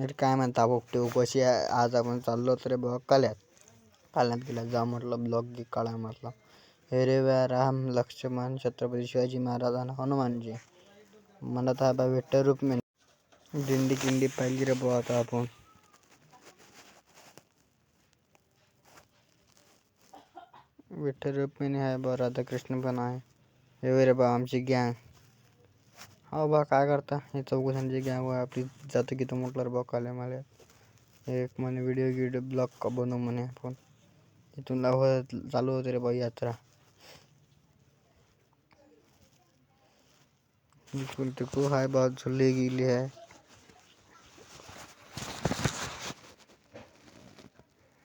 अरे काय म्हणता बोगटे कशी आहे. आज आपण चाललो तर रे बघ काल्यात गेला जा म्हटलं ब्लॉग काढा म्हटलं. हिरव्या राम लक्ष्मण छत्रपती शिवाजी महाराज आणि हनुमानजी म्हणत आहे बा विठ्ठल रुक्मिणी दिंडी किंडी पाहिली रे बा. आता आपण विठ्ठल रुक्मिणी आहे बा, राधाकृष्ण पण आहे. हे रे बा आमची गँग. हो बा काय करता, हे चौघांची गँग आहे आपली. जातो की तो म्हटलं बा काले मला एक म्हणे व्हिडिओ ब्लॉग का बनव म्हणे आपण. तिथून चालू होते रे बा यात्रा. इकडून तिकडून हाय बा झुले गेली आहे.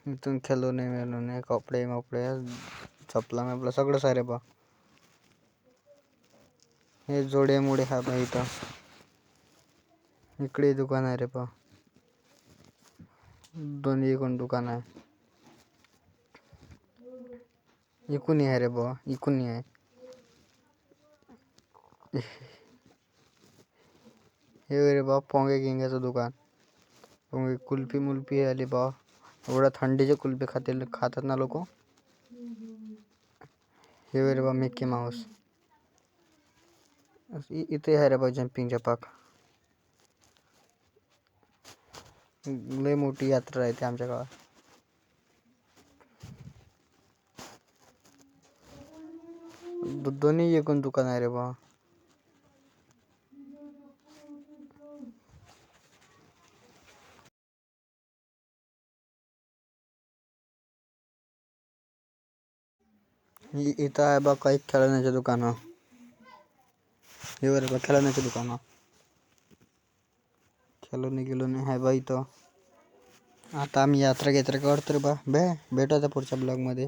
इथून खेळलोने मेलोने कपडे मपडे चपला मेपला सगळं सारे बा. हे जोडे मोडे हा बा. इथं इकडे दुकान आहे रे बा. दोन्ही इकडून दुकान आहे. इकून आहे रे बा, इकून आहे. हे रे बा पोंगे गिंग्याचं दुकान. पोंगे कुल्फी मुल्फी आली बा. एवढ्या थंडीचे कुल्फी खातात ना लोक. हे रे बा मिकी माऊस. इथे आहे रे बा जम्पिंग जपाक. लय मोठी यात्रा आहे आमच्या गावात. दोन्ही एकूण दुकान आहे रे बा. इथं आहे बा काही खेळण्याचे दुकानं. हे रे बा खेळण्याचे दुकानं. खेळून गेलो आहे बा इथं. आता आम्ही यात्रा करतो रे बा. भेटू आता पुढच्या ब्लॉग मध्ये.